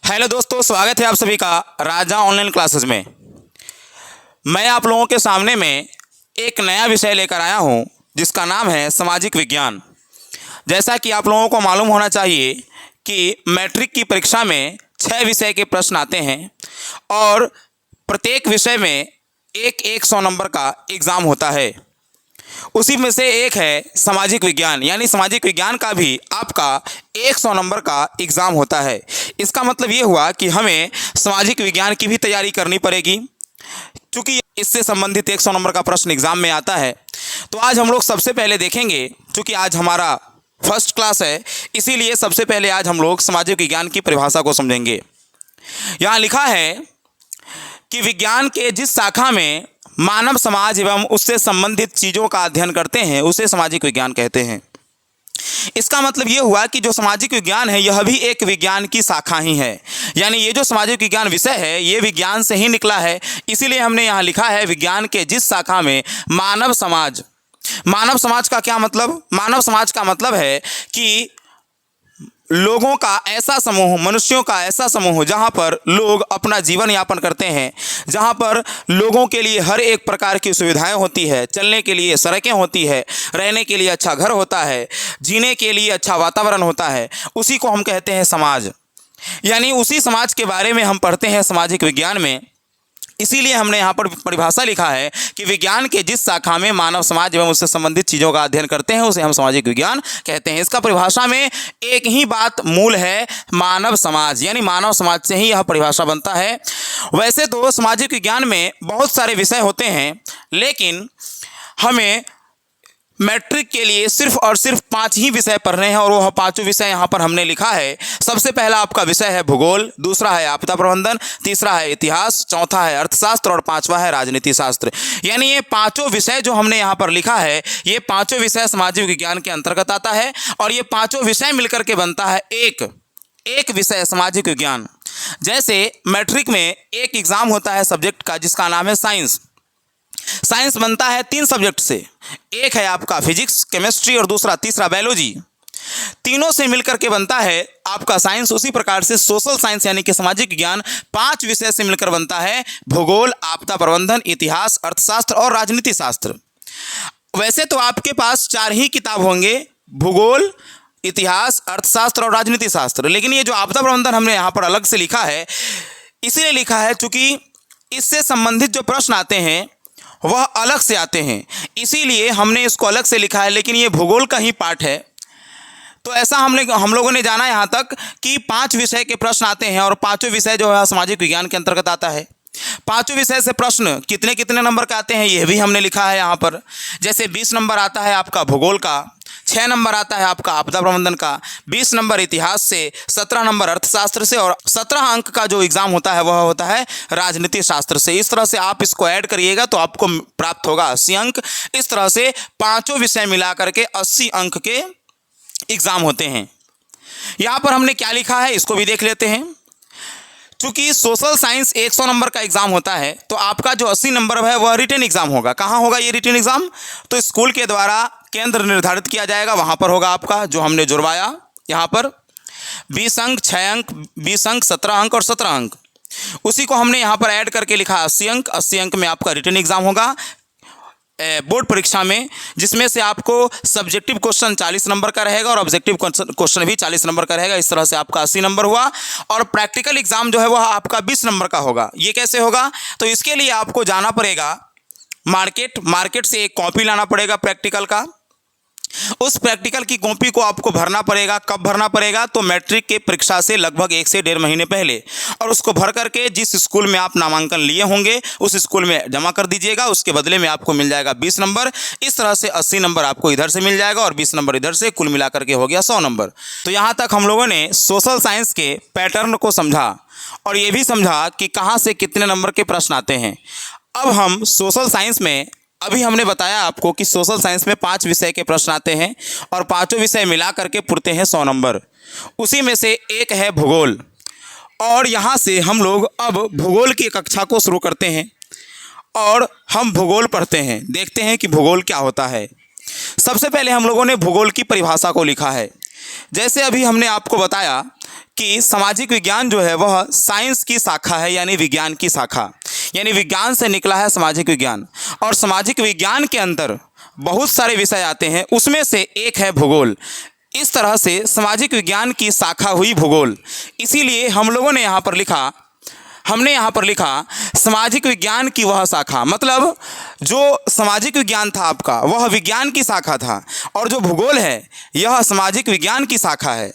Hello दोस्तों, स्वागत है आप सभी का राजा ऑनलाइन क्लासेस में। मैं आप लोगों के सामने में एक नया विषय लेकर आया हूं जिसका नाम है सामाजिक विज्ञान। जैसा कि आप लोगों को मालूम होना चाहिए कि मैट्रिक की परीक्षा में 6 विषय के प्रश्न आते हैं और प्रत्येक विषय में एक 100 नंबर का एग्ज़ाम होता है। उसी में से एक है सामाजिक विज्ञान, यानी सामाजिक विज्ञान का भी आपका 100 नंबर का एग्ज़ाम होता है। इसका मतलब ये हुआ कि हमें सामाजिक विज्ञान की भी तैयारी करनी पड़ेगी, क्योंकि इससे संबंधित 100 नंबर का प्रश्न एग्ज़ाम में आता है। तो आज हम लोग सबसे पहले देखेंगे, क्योंकि आज हमारा फर्स्ट क्लास है, इसीलिए सबसे पहले आज हम लोग सामाजिक विज्ञान की परिभाषा को समझेंगे। यहाँ लिखा है कि विज्ञान के जिस शाखा में मानव समाज एवं उससे संबंधित चीज़ों का अध्ययन करते हैं उसे सामाजिक विज्ञान कहते हैं। इसका मतलब ये हुआ कि जो सामाजिक विज्ञान है यह भी एक विज्ञान की शाखा ही है, यानी ये जो सामाजिक विज्ञान विषय है ये विज्ञान से ही निकला है। इसीलिए हमने यहाँ लिखा है विज्ञान के जिस शाखा में मानव समाज। मानव समाज का क्या मतलब? मानव समाज का मतलब है कि लोगों का ऐसा समूह, मनुष्यों का ऐसा समूह जहाँ पर लोग अपना जीवन यापन करते हैं, जहाँ पर लोगों के लिए हर एक प्रकार की सुविधाएं होती है, चलने के लिए सड़कें होती है, रहने के लिए अच्छा घर होता है, जीने के लिए अच्छा वातावरण होता है, उसी को हम कहते हैं समाज। यानी उसी समाज के बारे में हम पढ़ते हैं सामाजिक विज्ञान में। इसीलिए हमने यहाँ पर परिभाषा लिखा है कि विज्ञान के जिस शाखा में मानव समाज एवं उससे संबंधित चीज़ों का अध्ययन करते हैं उसे हम सामाजिक विज्ञान कहते हैं। इसका परिभाषा में एक ही बात मूल है, मानव समाज, यानी मानव समाज से ही यह परिभाषा बनता है। वैसे तो सामाजिक विज्ञान में बहुत सारे विषय होते हैं, लेकिन हमें मैट्रिक के लिए सिर्फ और सिर्फ 5 ही विषय पढ़ने हैं और वह 5 विषय यहाँ पर हमने लिखा है। सबसे पहला आपका विषय है भूगोल, दूसरा है आपदा प्रबंधन, तीसरा है इतिहास, चौथा है अर्थशास्त्र और 5वां है राजनीति शास्त्र। यानी ये 5 विषय जो हमने यहाँ पर लिखा है ये 5 विषय सामाजिक विज्ञान के अंतर्गत आता है और ये 5 विषय मिलकर के बनता है एक विषय सामाजिक विज्ञान। जैसे मैट्रिक में एक एग्ज़ाम होता है सब्जेक्ट का जिसका नाम है साइंस। साइंस बनता है 3 सब्जेक्ट से, एक है आपका फिजिक्स, केमिस्ट्री और तीसरा बायोलॉजी। तीनों से मिलकर के बनता है आपका साइंस। उसी प्रकार से सोशल साइंस यानी कि सामाजिक विज्ञान 5 विषय से मिलकर बनता है भूगोल, आपदा प्रबंधन, इतिहास, अर्थशास्त्र और राजनीति शास्त्र। वैसे तो आपके पास 4 ही किताब होंगे, भूगोल, इतिहास, अर्थशास्त्र और राजनीति शास्त्र, लेकिन ये जो आपदा प्रबंधन हमने यहाँ पर अलग से लिखा है, इसलिए लिखा है चूँकि इससे संबंधित जो प्रश्न आते हैं वह अलग से आते हैं, इसीलिए हमने इसको अलग से लिखा है। लेकिन ये भूगोल का ही पार्ट है। तो ऐसा हम लोगों ने जाना यहाँ तक कि 5 विषय के प्रश्न आते हैं और 5 विषय जो है सामाजिक विज्ञान के अंतर्गत आता है। 5 विषय से प्रश्न कितने कितने नंबर का आते हैं यह भी हमने लिखा है यहाँ पर। जैसे 20 नंबर आता है आपका भूगोल का, 6 नंबर आता है आपका आपदा प्रबंधन का, 20 नंबर इतिहास से, 17 नंबर अर्थशास्त्र से और 17 अंक का जो एग्ज़ाम होता है वह होता है राजनीति शास्त्र से। इस तरह से आप इसको ऐड करिएगा तो आपको प्राप्त होगा 80 अंक। इस तरह से 5 विषय मिला करके 80 अंक के एग्ज़ाम होते हैं। यहाँ पर हमने क्या लिखा है इसको भी देख लेते हैं। चूँकि सोशल साइंस 100 नंबर का एग्ज़ाम होता है तो आपका जो 80 नंबर है वह रिटन एग्ज़ाम होगा। कहाँ होगा ये रिटन एग्ज़ाम? तो स्कूल के द्वारा केंद्र निर्धारित किया जाएगा, वहाँ पर होगा आपका, जो हमने जुड़वाया यहाँ पर 20 अंक, 6 अंक, 20 अंक, 17 अंक और 17 अंक। उसी को हमने यहाँ पर ऐड करके लिखा 80 अंक। 80 अंक में आपका रिटन एग्ज़ाम होगा बोर्ड परीक्षा में, जिसमें से आपको सब्जेक्टिव क्वेश्चन 40 नंबर का रहेगा और ऑब्जेक्टिव क्वेश्चन भी 40 नंबर का रहेगा। इस तरह से आपका 80 नंबर हुआ और प्रैक्टिकल एग्ज़ाम जो है वह आपका 20 नंबर का होगा। ये कैसे होगा? तो इसके लिए आपको जाना पड़ेगा मार्केट से एक कॉपी लाना पड़ेगा प्रैक्टिकल का। उस प्रैक्टिकल की कॉपी को आपको भरना पड़ेगा। कब भरना पड़ेगा? तो मैट्रिक के परीक्षा से लगभग 1 से 1.5 महीने पहले, और उसको भर करके जिस स्कूल में आप नामांकन लिए होंगे उस स्कूल में जमा कर दीजिएगा। उसके बदले में आपको मिल जाएगा 20 नंबर। इस तरह से 80 नंबर आपको इधर से मिल जाएगा और 20 नंबर इधर से, कुल मिला करके हो गया 100 नंबर। तो यहाँ तक हम लोगों ने सोशल साइंस के पैटर्न को समझा और ये भी समझा कि कहाँ से कितने नंबर के प्रश्न आते हैं। अब हम सोशल साइंस में, अभी हमने बताया आपको कि सोशल साइंस में 5 विषय के प्रश्न आते हैं और 5 विषय मिला करके पुरते हैं 100 नंबर। उसी में से एक है भूगोल और यहाँ से हम लोग अब भूगोल की कक्षा को शुरू करते हैं और हम भूगोल पढ़ते हैं, देखते हैं कि भूगोल क्या होता है। सबसे पहले हम लोगों ने भूगोल की परिभाषा को लिखा है। जैसे अभी हमने आपको बताया कि सामाजिक विज्ञान जो है वह साइंस की शाखा है, यानी विज्ञान की शाखा, यानी विज्ञान से निकला है सामाजिक विज्ञान। और सामाजिक विज्ञान के अंदर बहुत सारे विषय आते हैं, उसमें से एक है भूगोल। इस तरह से सामाजिक विज्ञान की शाखा हुई भूगोल। इसीलिए हम लोगों ने हमने यहाँ पर लिखा सामाजिक विज्ञान की वह शाखा, मतलब जो सामाजिक विज्ञान था आपका वह विज्ञान की शाखा था, और जो भूगोल है यह सामाजिक विज्ञान की शाखा है।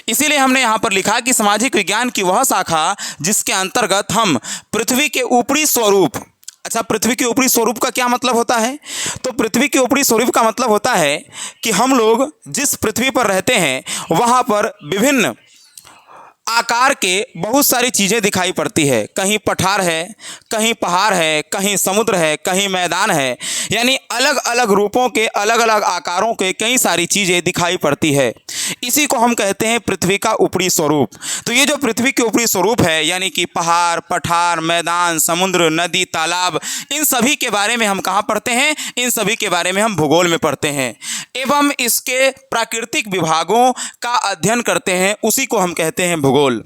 इसीलिए हमने यहाँ पर लिखा कि सामाजिक विज्ञान की वह शाखा जिसके अंतर्गत हम पृथ्वी के ऊपरी स्वरूप। अच्छा, पृथ्वी के ऊपरी स्वरूप का क्या मतलब होता है? तो पृथ्वी के ऊपरी स्वरूप का मतलब होता है कि हम लोग जिस पृथ्वी पर रहते हैं वहाँ पर विभिन्न आकार के बहुत सारी चीज़ें दिखाई पड़ती है। कहीं पठार है, कहीं पहाड़ है, कहीं समुद्र है, कहीं मैदान है, यानी अलग अलग रूपों के, अलग अलग आकारों के कई सारी चीज़ें दिखाई पड़ती है। इसी को हम कहते हैं पृथ्वी का ऊपरी स्वरूप। तो ये जो पृथ्वी के ऊपरी स्वरूप है, यानी कि पहाड़, पठार, मैदान, समुद्र, नदी, तालाब, इन सभी के बारे में हम कहाँ पढ़ते हैं? इन सभी के बारे में हम भूगोल में पढ़ते हैं एवं इसके प्राकृतिक विभागों का अध्ययन करते हैं, उसी को हम कहते हैं भूगोल।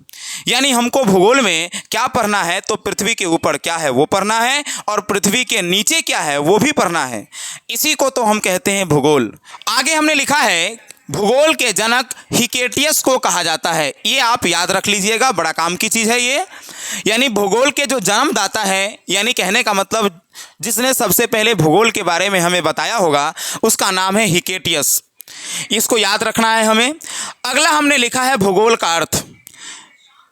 यानी हमको भूगोल में क्या पढ़ना है? तो पृथ्वी के ऊपर क्या है वो पढ़ना है, और पृथ्वी के नीचे क्या है वो भी पढ़ना है। इसी को तो हम कहते हैं भूगोल। आगे हमने लिखा है भूगोल के जनक हिकेटियस को कहा जाता है। ये आप याद रख लीजिएगा, बड़ा काम की चीज़ है ये। यानी भूगोल के जो जन्मदाता है, यानी कहने का मतलब जिसने सबसे पहले भूगोल के बारे में हमें बताया होगा, उसका नाम है हिकेटियस। इसको याद रखना है हमें। अगला हमने लिखा है भूगोल का अर्थ।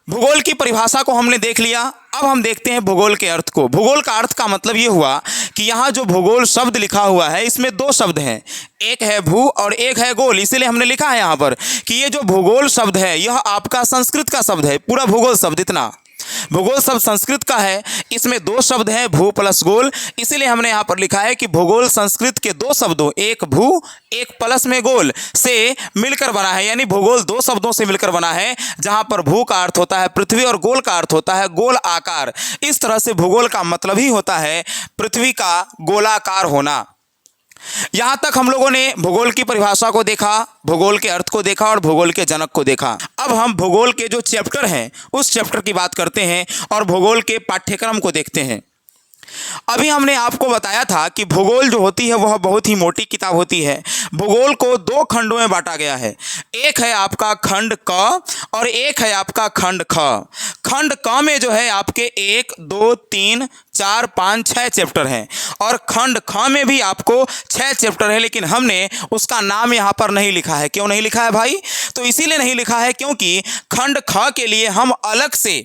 भूगोल की परिभाषा को हमने देख लिया, अब हम देखते हैं भूगोल के अर्थ को। भूगोल का अर्थ का मतलब ये हुआ कि यहाँ जो भूगोल शब्द लिखा हुआ है इसमें दो शब्द हैं, एक है भू और एक है गोल। इसीलिए हमने लिखा है यहाँ पर कि ये जो भूगोल शब्द है यह आपका संस्कृत का शब्द है। पूरा भूगोल शब्द, इतना भूगोल शब्द संस्कृत का है। इसमें दो शब्द हैं, भू प्लस गोल। इसीलिए हमने यहाँ पर लिखा है कि भूगोल संस्कृत के दो शब्दों, एक भू एक प्लस में गोल से मिलकर बना है। यानी भूगोल दो शब्दों से मिलकर बना है, जहाँ पर भू का अर्थ होता है पृथ्वी और गोल का अर्थ होता है गोल आकार। इस तरह से भूगोल का मतलब ही होता है पृथ्वी का गोलाकार होना। यहाँ तक हम लोगों ने भूगोल की परिभाषा को देखा, भूगोल के अर्थ को देखा और भूगोल के जनक को देखा। अब हम भूगोल के जो चैप्टर हैं उस चैप्टर की बात करते हैं और भूगोल के पाठ्यक्रम को देखते हैं। अभी हमने आपको बताया था कि भूगोल जो होती है वह बहुत ही मोटी किताब होती है। भूगोल को दो खंडों में बांटा गया है, एक है आपका खंड क और एक है आपका खंड ख। खंड क में जो है आपके 1, 2, 3, 4, 5, 6 चैप्टर हैं और खंड ख में भी आपको 6 चैप्टर है, लेकिन हमने उसका नाम यहाँ पर नहीं लिखा है। क्यों नहीं लिखा है भाई? तो इसीलिए नहीं लिखा है क्योंकि खंड ख के लिए हम अलग से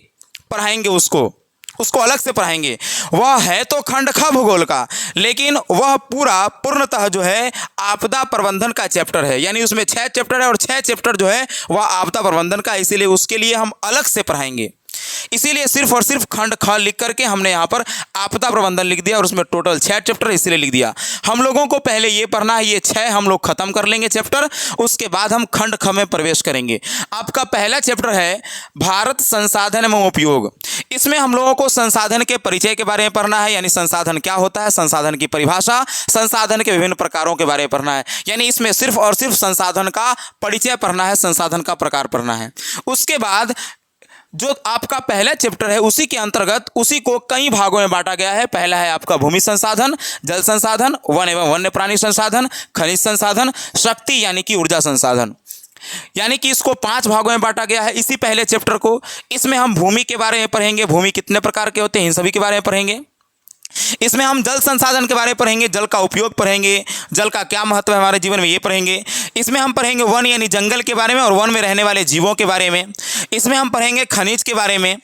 पढ़ाएंगे, उसको अलग से पढ़ाएंगे। वह है तो खंड ख भूगोल का, लेकिन वह पूर्णतः जो है आपदा प्रबंधन का चैप्टर है। यानी उसमें 6 चैप्टर है और 6 चैप्टर जो है वह आपदा प्रबंधन का, इसीलिए उसके लिए हम अलग से पढ़ाएंगे। इसीलिए सिर्फ और सिर्फ खंड ख लिख करके हमने यहाँ पर आपदा प्रबंधन लिख दिया और उसमें टोटल 6 चैप्टर इसलिए लिख दिया। हम लोगों को पहले ये पढ़ना है, ये 6 हम लोग खत्म कर लेंगे चैप्टर, उसके बाद हम खंड ख में प्रवेश करेंगे। आपका पहला चैप्टर है भारत संसाधन एवं उपयोग। इसमें हम लोगों को संसाधन के परिचय के बारे में पढ़ना है, यानी संसाधन क्या होता है, संसाधन की परिभाषा, संसाधन के विभिन्न प्रकारों के बारे में पढ़ना है। यानी इसमें सिर्फ और सिर्फ संसाधन का परिचय पढ़ना है, संसाधन का प्रकार पढ़ना है। उसके बाद जो आपका पहला चैप्टर है उसी के अंतर्गत उसी को कई भागों में बांटा गया है। पहला है आपका भूमि संसाधन, जल संसाधन, वन एवं वन्य प्राणी संसाधन, खनिज संसाधन, शक्ति यानी कि ऊर्जा संसाधन। यानी कि इसको 5 भागों में बांटा गया है इसी पहले चैप्टर को। इसमें हम भूमि के बारे में पढ़ेंगे, भूमि कितने प्रकार के होते हैं इन सभी के बारे में पढ़ेंगे। इसमें हम जल संसाधन के बारे में पढ़ेंगे, जल का उपयोग पढ़ेंगे, जल का क्या महत्व है हमारे जीवन में ये पढ़ेंगे। इसमें हम पढ़ेंगे वन यानी जंगल के बारे में और वन में रहने वाले जीवों के बारे में। इसमें हम पढ़ेंगे खनिज के बारे में।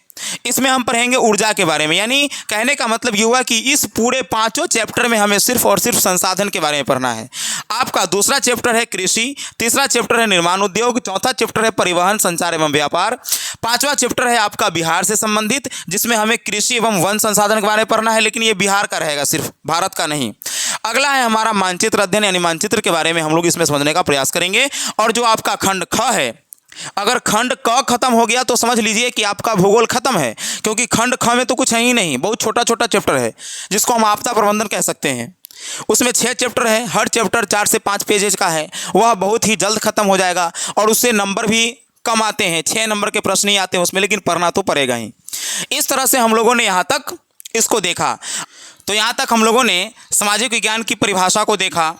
इसमें हम पढ़ेंगे ऊर्जा के बारे में। यानी कहने का मतलब ये हुआ कि इस पूरे 5 चैप्टर में हमें सिर्फ और सिर्फ संसाधन के बारे में पढ़ना है। आपका दूसरा चैप्टर है कृषि, तीसरा चैप्टर है निर्माण उद्योग, चौथा चैप्टर है परिवहन, संचार एवं व्यापार, 5वां चैप्टर है आपका बिहार से संबंधित, जिसमें हमें कृषि एवं वन संसाधन के बारे में पढ़ना है, लेकिन ये बिहार का रहेगा, सिर्फ भारत का नहीं। अगला है हमारा मानचित्र अध्ययन, यानी मानचित्र के बारे में हम लोग इसमें समझने का प्रयास करेंगे। और जो आपका खंड ख है, अगर खंड क खत्म हो गया तो समझ लीजिए कि आपका भूगोल खत्म है, क्योंकि खंड ख में तो कुछ है ही नहीं, बहुत छोटा छोटा चैप्टर है जिसको हम आपदा प्रबंधन कह सकते हैं। उसमें 6 चैप्टर है, हर चैप्टर 4 से 5 पेजेज का है, वह बहुत ही जल्द खत्म हो जाएगा और उससे नंबर भी कम आते हैं, 6 नंबर के प्रश्न ही आते हैं उसमें, लेकिन पढ़ना तो पड़ेगा ही। इस तरह से हम लोगों ने यहाँ तक इसको देखा। तो यहाँ तक हम लोगों ने सामाजिक विज्ञान की परिभाषा को देखा,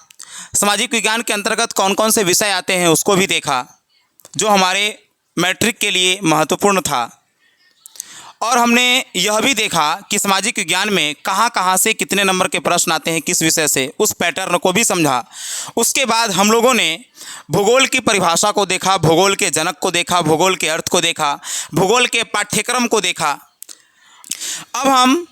सामाजिक विज्ञान के अंतर्गत कौन कौन से विषय आते हैं उसको भी देखा, जो हमारे मैट्रिक के लिए महत्वपूर्ण था। और हमने यह भी देखा कि सामाजिक विज्ञान में कहाँ कहाँ से कितने नंबर के प्रश्न आते हैं, किस विषय से, उस पैटर्न को भी समझा। उसके बाद हम लोगों ने भूगोल की परिभाषा को देखा, भूगोल के जनक को देखा, भूगोल के अर्थ को देखा, भूगोल के पाठ्यक्रम को देखा। अब हम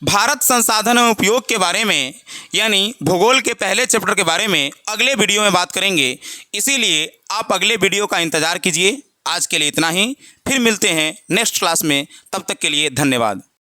भारत संसाधन एवं उपयोग के बारे में, यानी भूगोल के पहले चैप्टर के बारे में अगले वीडियो में बात करेंगे। इसीलिए आप अगले वीडियो का इंतज़ार कीजिए। आज के लिए इतना ही, फिर मिलते हैं नेक्स्ट क्लास में। तब तक के लिए धन्यवाद।